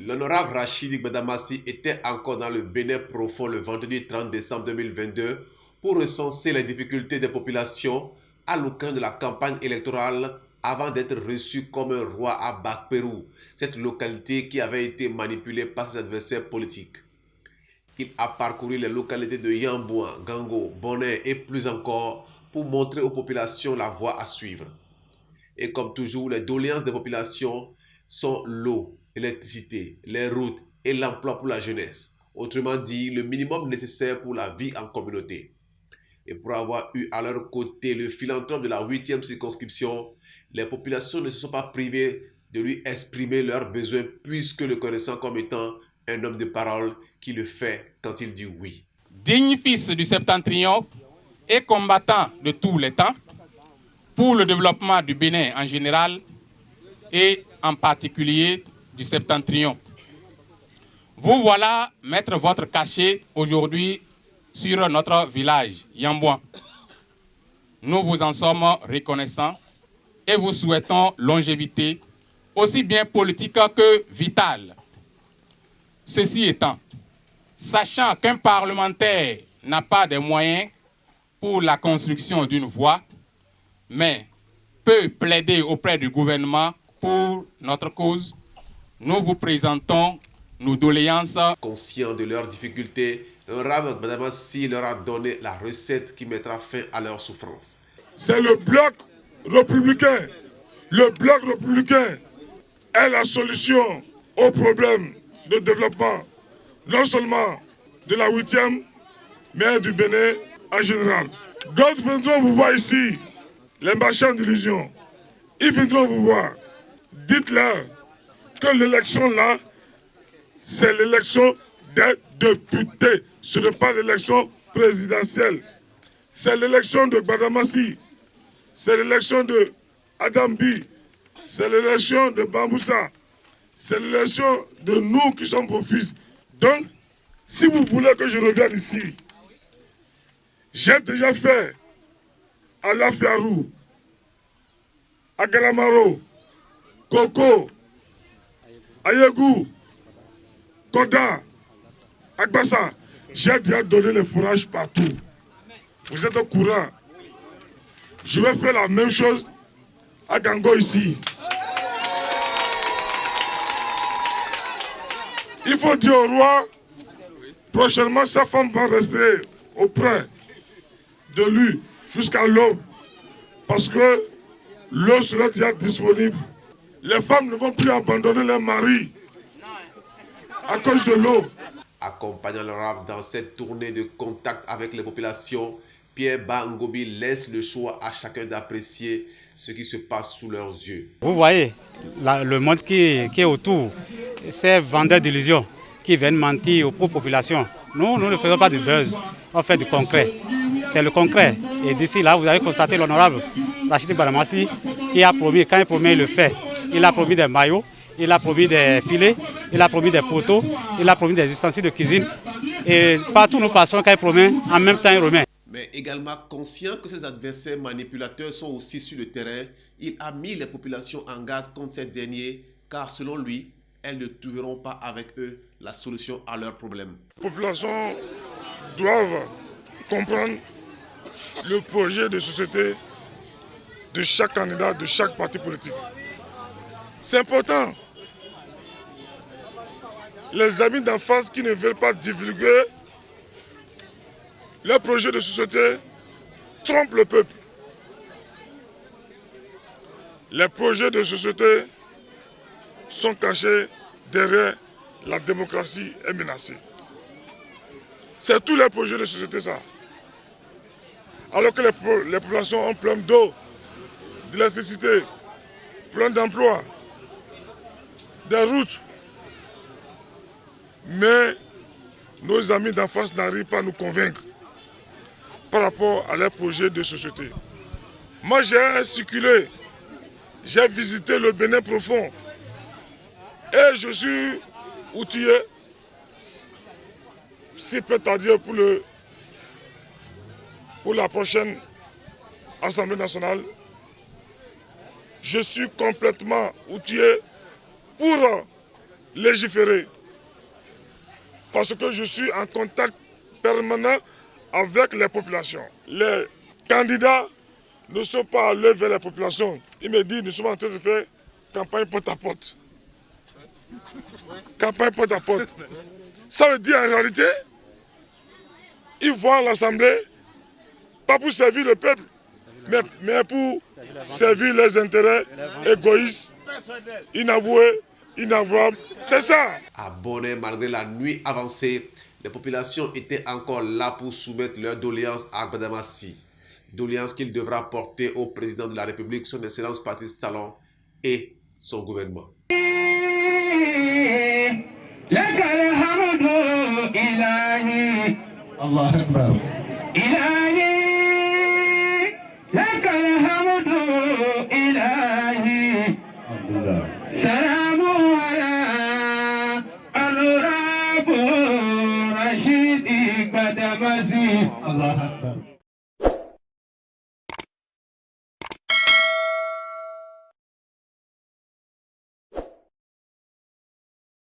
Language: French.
L'honorable Rachidi Gbadamassi était encore dans le Bénin profond le vendredi 30 décembre 2022 pour recenser les difficultés des populations à l'occasion de la campagne électorale avant d'être reçu comme un roi à Bakperou, cette localité qui avait été manipulée par ses adversaires politiques. Il a parcouru les localités de Yambouin, Gango, Bonnet et plus encore pour montrer aux populations la voie à suivre. Et comme toujours, les doléances des populations sont l'eau, l'électricité, les routes et l'emploi pour la jeunesse. Autrement dit, le minimum nécessaire pour la vie en communauté. Et pour avoir eu à leur côté le philanthrope de la 8e circonscription, les populations ne se sont pas privées de lui exprimer leurs besoins puisque le connaissant comme étant un homme de parole qui le fait quand il dit oui. Digne fils du Septentrion et combattant de tous les temps pour le développement du Bénin en général et en particulier du Septentrion. Vous voilà mettre votre cachet aujourd'hui sur notre village, Yambouin. Nous vous en sommes reconnaissants et vous souhaitons longévité, aussi bien politique que vitale. Ceci étant, sachant qu'un parlementaire n'a pas de moyens pour la construction d'une voie, mais peut plaider auprès du gouvernement pour notre cause, nous vous présentons nos doléances. Conscient de leurs difficultés, l'honorable Gbadamassi leur a donné la recette qui mettra fin à leur souffrance. C'est le bloc républicain. Le bloc républicain est la solution aux problèmes de développement, non seulement de la 8e, mais du Bénin en général. D'autres viendront vous voir ici, les marchands d'illusions. Ils viendront vous voir. Dites-leur que l'élection là, c'est l'élection des députés. Ce n'est pas l'élection présidentielle. C'est l'élection de Gbadamassi. C'est l'élection de Adambi. C'est l'élection de Bamboussa. C'est l'élection de nous qui sommes vos fils. Donc, si vous voulez que je revienne ici, j'ai déjà fait à Lafiarou, à Galamaro, Koko, Ayegou, Koda, Agbassa. J'ai déjà donné les fourrages partout. Vous êtes au courant. Je vais faire la même chose à Gango ici. Il faut dire au roi, prochainement sa femme va rester auprès de lui jusqu'à l'aube. Parce que l'eau sera déjà disponible. Les femmes ne vont plus abandonner leurs maris à cause de l'eau. Accompagnant l'honorable dans cette tournée de contact avec les populations, Pierre Bangobi laisse le choix à chacun d'apprécier ce qui se passe sous leurs yeux. Vous voyez, le monde qui est autour, ces vendeurs d'illusions qui viennent mentir aux populations. Nous ne faisons pas du buzz, on fait du concret. C'est le concret. Et d'ici là, vous avez constaté l'honorable Rachidi Gbadamassi qui a promis, quand il promet, il le fait. Il a promis des maillots, il a promis des filets, il a promis des poteaux, il a promis des ustensiles de cuisine. Et partout nous passons, quand il promet, en même temps il remet. Mais également conscient que ses adversaires manipulateurs sont aussi sur le terrain, il a mis les populations en garde contre ces derniers, car selon lui, elles ne trouveront pas avec eux la solution à leurs problèmes. Les populations doivent comprendre le projet de société de chaque candidat, de chaque parti politique. C'est important. Les amis d'en face qui ne veulent pas divulguer leur projet de société trompent le peuple. Les projets de société sont cachés derrière la démocratie est menacée. C'est tous les projets de société ça. Alors que les populations ont plein d'eau, d'électricité, plein d'emplois, des routes. Mais nos amis d'en face n'arrivent pas à nous convaincre par rapport à leurs projets de société. Moi j'ai circulé, j'ai visité le Bénin profond et je suis outillé, si prêt à dire pour la prochaine Assemblée nationale. Je suis complètement outillé pour légiférer. Parce que je suis en contact permanent avec les populations. Les candidats ne sont pas allés vers les populations. Ils me disent, nous sommes en train de faire campagne porte à porte. Campagne porte à porte. Ça veut dire en réalité, ils vont à l'Assemblée, pas pour servir le peuple, mais pour servir les intérêts égoïstes, inavoués, inavouables. C'est ça. À Bonnet, malgré la nuit avancée, les populations étaient encore là pour soumettre leurs doléances à Gbadamassi. Doléances qu'il devra porter au président de la République, son Excellence Patrice Talon et son gouvernement. Allah Akbar. Ilahi, lakal hamdu ilahi. Salamu ala al-Rabu Rashidi Gbadamassi. Allah Akbar.